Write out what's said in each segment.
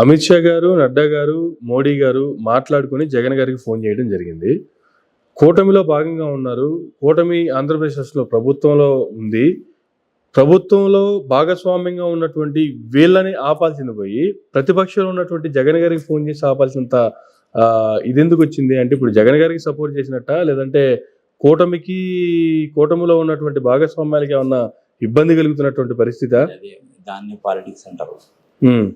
అమిత్ షా గారు, నడ్డా గారు, మోడీ గారు మాట్లాడుకొని జగన్ గారికి ఫోన్ చేయడం జరిగింది. కూటమిలో భాగంగా ఉన్నారు. కూటమి ఆంధ్రప్రదేశ్‌లో ప్రభుత్వంలో ఉంది. ప్రభుత్వంలో భాగస్వామ్యంగా ఉన్నటువంటి వీళ్ళని ఆపాల్సింది పోయి, ప్రతిపక్షంలో ఉన్నటువంటి జగన్ గారికి ఫోన్ చేసి ఆపాల్సినంత ఇదెందుకొచ్చింది? అంటే ఇప్పుడు జగన్ గారికి సపోర్ట్ చేసినట్టా? లేదంటే కూటమిలో ఉన్నటువంటి భాగస్వామ్యాలకి ఏమన్నా ఇబ్బంది కలుగుతున్నటువంటి పరిస్థితా? దాన్ని పాలిటిక్స్ అంటారు. హ్మ్.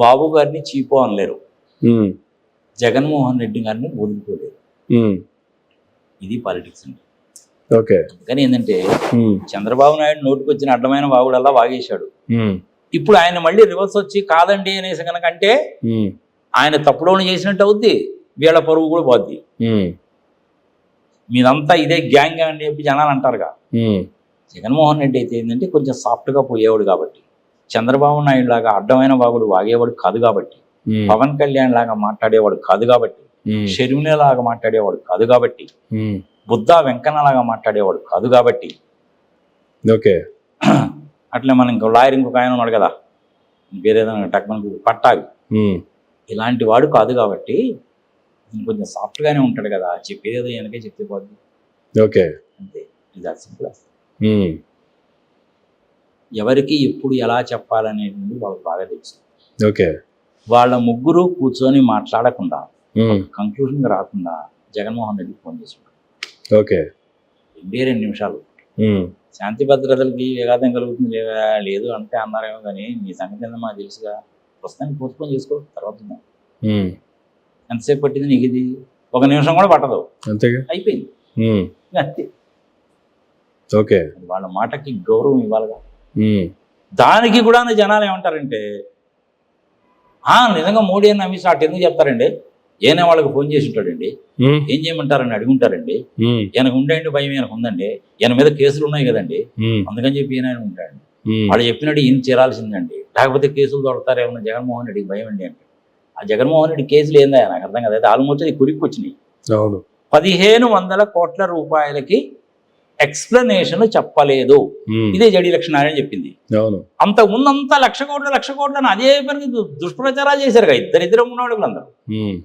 బాబు గారిని చీపో అనలేరు, హ్మ్. జగన్మోహన్ రెడ్డి గారిని వదులుకోలేరు. హ్మ్. ఇది పాలిటిక్స్ అండి. ఓకే. అందుకని ఏంటంటే హ్మ్. చంద్రబాబు నాయుడు నోటికి వచ్చిన అడ్డమైన వాగుడల్లా వాగేశాడు. హ్మ్. ఇప్పుడు ఆయన మళ్ళీ రివర్స్ వచ్చి కాదండి అనేసి కనుక అంటే హ్మ్. ఆయన తప్పులోని చేసినట్టు అవుద్ది, వీళ్ళ పరువు కూడా పోద్ది. హ్మ్. మీదంతా ఇదే గ్యాంగ్ అని చెప్పి జనాలు అంటారుగా. హ్మ్. జగన్మోహన్ రెడ్డి అయితే ఏంటంటే కొంచెం సాఫ్ట్గా పోయేవాడు కాబట్టి, చంద్రబాబు నాయుడు లాగా అడ్డమైన వాగుడు వాగేవాడు కాదు కాబట్టి, హ్మ్. పవన్ కళ్యాణ్ లాగా మాట్లాడేవాడు కాదు కాబట్టి, హ్మ్. షర్మిల లాగా మాట్లాడేవాడు కాదు కాబట్టి, హ్మ్. బుద్ధా వెంకన్న లాగా మాట్లాడేవాడు కాదు కాబట్టి, ఓకే. అట్లే మనం ఇంకో లాయర్ ఇంకొక ఆయన ఉన్నాడు కదా, వేరేదైనా టక్మన్ పట్టావి, హ్మ్. ఇలాంటి వాడు కాదు కాబట్టి కొంచెం సాఫ్ట్గానే ఉంటాడు కదా, చెప్పేదో వెనకే చెప్తే పోద్ది. ఓకే. అంతే, ఇది సింపుల్. హ్మ్. ఎవరికి ఎప్పుడు ఎలా చెప్పాలనేది వాళ్ళకి బాగా తెలుసు. ఓకే. వాళ్ళ ముగ్గురు కూర్చొని మాట్లాడకుండా, హ్మ్. కంక్లూజన్కి రాకుండా జగన్మోహన్ రెడ్డికి ఫోన్ చేశాడు. ఓకే. 2 నిమిషాలు హ్మ్. శాంతి భద్రతలకి విఘాతం కలుగుతుంది లేదు అంటే అన్నారేమో, కానీ మీ సంగతి ఏందో మాకు తెలుసుగా, ప్రస్తుతానికి పోస్ట్పోన్ చేసుకో, తర్వాత ఉందాం. హ్మ్. ఎంతసేపు పట్టింది నీకు? ఇది 1 నిమిషం కూడా పట్టదు, అంతేగా. అయిపోయింది. హ్మ్. అంతే. ఓకే. వాళ్ళ మాటకి గౌరవం ఇవ్వాలిగా. హ్మ్. దానికి కూడా జనాలు ఏమంటారంటే, నిజంగా మోడీ అని అమిత్ షా అటు ఎందుకు చెప్తారండి, ఏనే వాళ్ళకి ఫోన్ చేసి ఉంటాడండి, హ్మ్. ఏం చేయమంటారని అడుగుంటారండి, హ్మ్. ఈయనకు ఉండేంటి భయం, ఈయనకు ఉందండి, ఈయన మీద కేసులు ఉన్నాయి కదండి, హ్మ్. అందుకని చెప్పి ఈయన ఉంటాడండి, హ్మ్. వాళ్ళు చెప్పినట్టు ఈయన చేరాల్సిందండి, లేకపోతే కేసులు దొరుకుతారేమన్నా జగన్మోహన్ రెడ్డికి భయం అండి అంటే, ఆ జగన్మోహన్ రెడ్డి కేసులు ఏందా నాకు అర్థం కదా. అయితే ఆల్మోస్ట్ అది కురికి వచ్చినాయి. అవును. 1500 కోట్ల రూపాయలకి ఎక్స్ప్లెనేషన్ చెప్పలేదు, హ్మ్. ఇదే జడి లక్షణాలు అని చెప్పింది. అవును. అంతకుముందు అంతా 1,00,00,000 కోట్లు అని అదే పనికి దుష్ప్రచారాలు చేశారు కదా ఇద్దరు ఉన్నవాళ్ళందరూ. హ్మ్.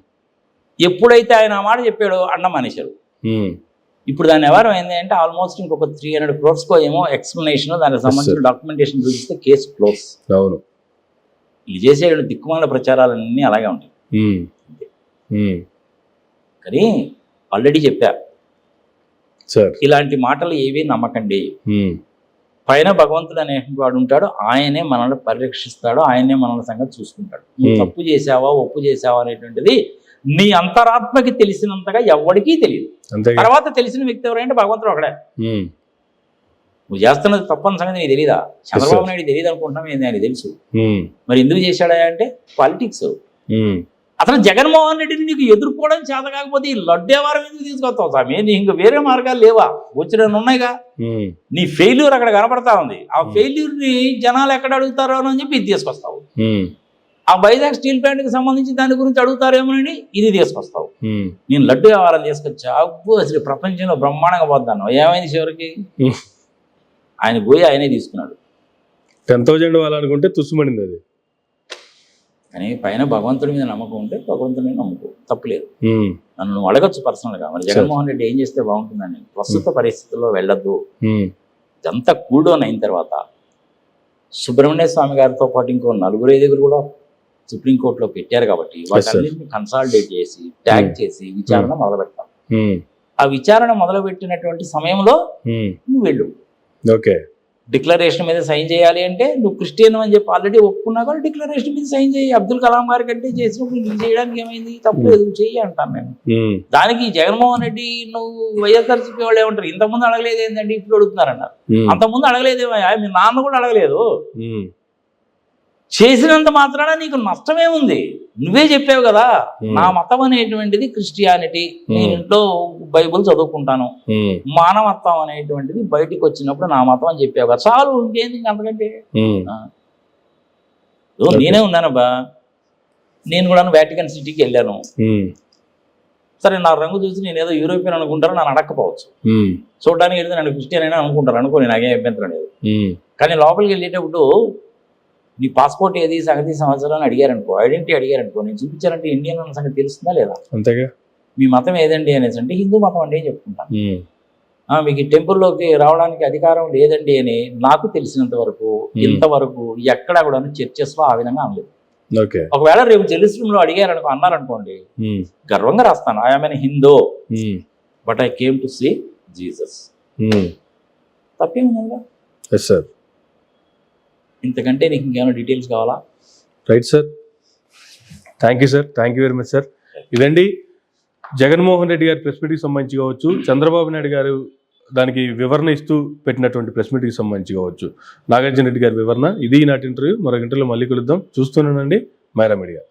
ఎప్పుడైతే ఆయన ఆ మాట చెప్పాడో అన్నం మానేశారు. హ్మ్. ఇప్పుడు దాని వ్యవహారం ఏంటి అంటే ఆల్మోస్ట్ ఇంకొక 300 crores ఏమో ఎక్స్ప్లెనేషన్, దానికి సంబంధించిన డాక్యుమెంటేషన్ చూపిస్తే కేసు క్లోజ్. అవును. ఇది చేసే దిక్కుమాల ప్రచారాలన్నీ అలాగే ఉంటాయి. హ్మ్. హ్మ్. కానీ ఆల్రెడీ చెప్పా, సార్. ఇలాంటి మాటలు ఏవి నమ్మకండి. హ్మ్. పైన భగవంతుడు అనేవాడు ఉంటాడు, ఆయనే మనల్ని పరిరక్షిస్తాడు, ఆయనే మనల్ని సంగతి చూసుకుంటాడు. నువ్వు తప్పు చేసావా ఒప్పు చేసావా అనేటువంటిది నీ అంతరాత్మకి తెలిసినంతగా ఎవరికీ తెలియదు. తర్వాత తెలిసిన వ్యక్తి ఎవరంటే భగవంతుడు ఒకడే. హ్మ్. నువ్వు చేస్తున్నది తప్పని సంగతి నీకు తెలియదా? చంద్రబాబు నాయుడు తెలియదు అనుకుంటున్నాం, ఏంది ఆయన తెలుసు. హ్మ్. మరి ఎందుకు చేశాడా అంటే పాలిటిక్స్. హ్మ్. అసలు జగన్మోహన్ రెడ్డిని నీకు ఎదుర్కోవడం చేత కాకపోతే ఈ లడ్డేవారం ఎందుకు తీసుకొస్తావు స్వామి? నీ ఇంక వేరే మార్గాలు లేవా? వచ్చిన ఉన్నాయిగా. హ్మ్. నీ ఫెయిల్యూర్ అక్కడ కనపడతా ఉంది. ఆ ఫెయిల్యూర్ని జనాలు ఎక్కడ అడుగుతారో అని చెప్పి ఇది తీసుకొస్తావు. హ్మ్. ఆ వైజాగ్ స్టీల్ ప్లాంట్కి సంబంధించి దాని గురించి అడుగుతారేమోనని ఇది తీసుకొస్తావు. హ్మ్. నేను లడ్డు వ్యవహారం తీసుకొచ్చా, అబ్బు అసలు ప్రపంచంలో బ్రహ్మాండంగా పోతాను. ఏమైంది చివరికి? ఆయన పోయి ఆయనే తీసుకున్నాడు. 10,000 వాళ్ళనుకుంటే తుస్సుమడింది అది. కానీ పైన భగవంతుడి మీద నమ్మకం ఉంటే భగవంతుడిని నమ్ముకో, తప్పులేదు. హ్మ్. నన్ను నువ్వు అడగచ్చు పర్సనల్గా, మరి జగన్మోహన్ రెడ్డి ఏం చేస్తే బాగుంటుందని. ప్రస్తుత పరిస్థితుల్లో వెళ్ళొద్దు. హ్మ్. ఇదంతా కూల్ డౌన్ అయిన తర్వాత సుబ్రహ్మణ్య స్వామి గారితో పాటు ఇంకో 4-5 కూడా సుప్రీంకోర్టులో పెట్టారు కాబట్టి వాటన్నింటినీ కన్సాలిడేట్ చేసి ట్యాగ్ చేసి విచారణ మొదలు పెడతాం. ఆ విచారణ మొదలుపెట్టినటువంటి సమయంలో నువ్వు వెళ్ళు. ఓకే. డిక్లరేషన్ మీద సైన్ చేయాలి అంటే నువ్వు క్రిస్టియన్ అని చెప్పి ఆల్రెడీ ఒప్పుకున్నా కూడా డిక్లరేషన్ మీద సైన్ చేయి. అబ్దుల్ కలాం గారి కంటే చేసినప్పుడు నీకు చేయడానికి ఏమైంది? తప్పలేదు, చెయ్యి అంటాను నేను. దానికి జగన్మోహన్ రెడ్డి నువ్వు వైఎస్ఆర్సీపీ వాళ్ళు ఏమంటారు, ఇంతకుముందు అడగలేదు ఏంటంటే ఇప్పుడు అడుగుతున్నారన్నారు. అంతకుముందు అడగలేదేమయ్యా, మీ నాన్న కూడా అడగలేదు. చేసినంత మాత్రాన నీకు నష్టమేముంది? నువ్వే చెప్పావు కదా, నా మతం అనేటువంటిది క్రిస్టియానిటీ, నేను ఇంట్లో బైబుల్ చదువుకుంటాను, మానవత్వం అనేటువంటిది బయటికి వచ్చినప్పుడు నా మతం అని చెప్పావు కదా, చాలు. ఇంకేంది అంతకంటే? నేనే ఉన్నానబ్బా, నేను కూడా వాటికన్ సిటీకి వెళ్ళాను. సరే, నా రంగు చూసి నేను ఏదో యూరోపియన్ అనుకుంటారో నన్ను అడగకపోవచ్చు. చూడడానికి వెళ్తే నన్ను క్రిస్టియన్ అయినా అనుకుంటారు, అనుకో, నాకేం అభ్యంతరం లేదు. కానీ లోపలికి వెళ్ళేటప్పుడు నీ పాస్పోర్ట్ ఏది సంగతి సంవత్సరం అని అడిగారనుకో, ఐడెంటిటీ అడిగారనుకో, నేను చూపించానంటే ఇండియన్ అన్న సంగతి తెలుస్తుందా లేదా? అంతేగా. మీ మతం ఏదండి అనేసి అంటే హిందూ మతం అండి అని చెప్పుకుంటాను. ఉమ్, మీకు ఈ టెంపుల్లోకి రావడానికి అధికారం లేదండి అని నాకు తెలిసినంత వరకు ఇంతవరకు ఎక్కడ కూడా చర్చెస్లో ఆ విధంగా అనలేదు. ఓకే. ఒకవేళ రేపు జెరూసలంలో అడిగారనుకో, అన్నారనుకోండి, ఉమ్, గర్వంగా రాస్తాను, I am an Hindu um, but I came to see Jesus. Um. తప్పేముందా? Yes sir. ఇంతకంటే నీకు ఇంకేమైనా డీటెయిల్స్ కావాలా? Right sir. Thank you sir. Thank you very much sir. ఇదండి జగన్మోహన్ రెడ్డి గారి ప్రెస్ మీట్కి సంబంధించి కావచ్చు, చంద్రబాబు నాయుడు గారు దానికి వివరణ ఇస్తూ పెట్టినటువంటి ప్రెస్ మీట్కి సంబంధించి కావచ్చు, నాగార్జున రెడ్డి గారి వివరణ. ఇది ఈనాటి ఇంటర్వ్యూ. మరొక ఇంటర్వ్యూలో మళ్ళీ కలుద్దాం. చూస్తున్నానండి మైరా మీడియా.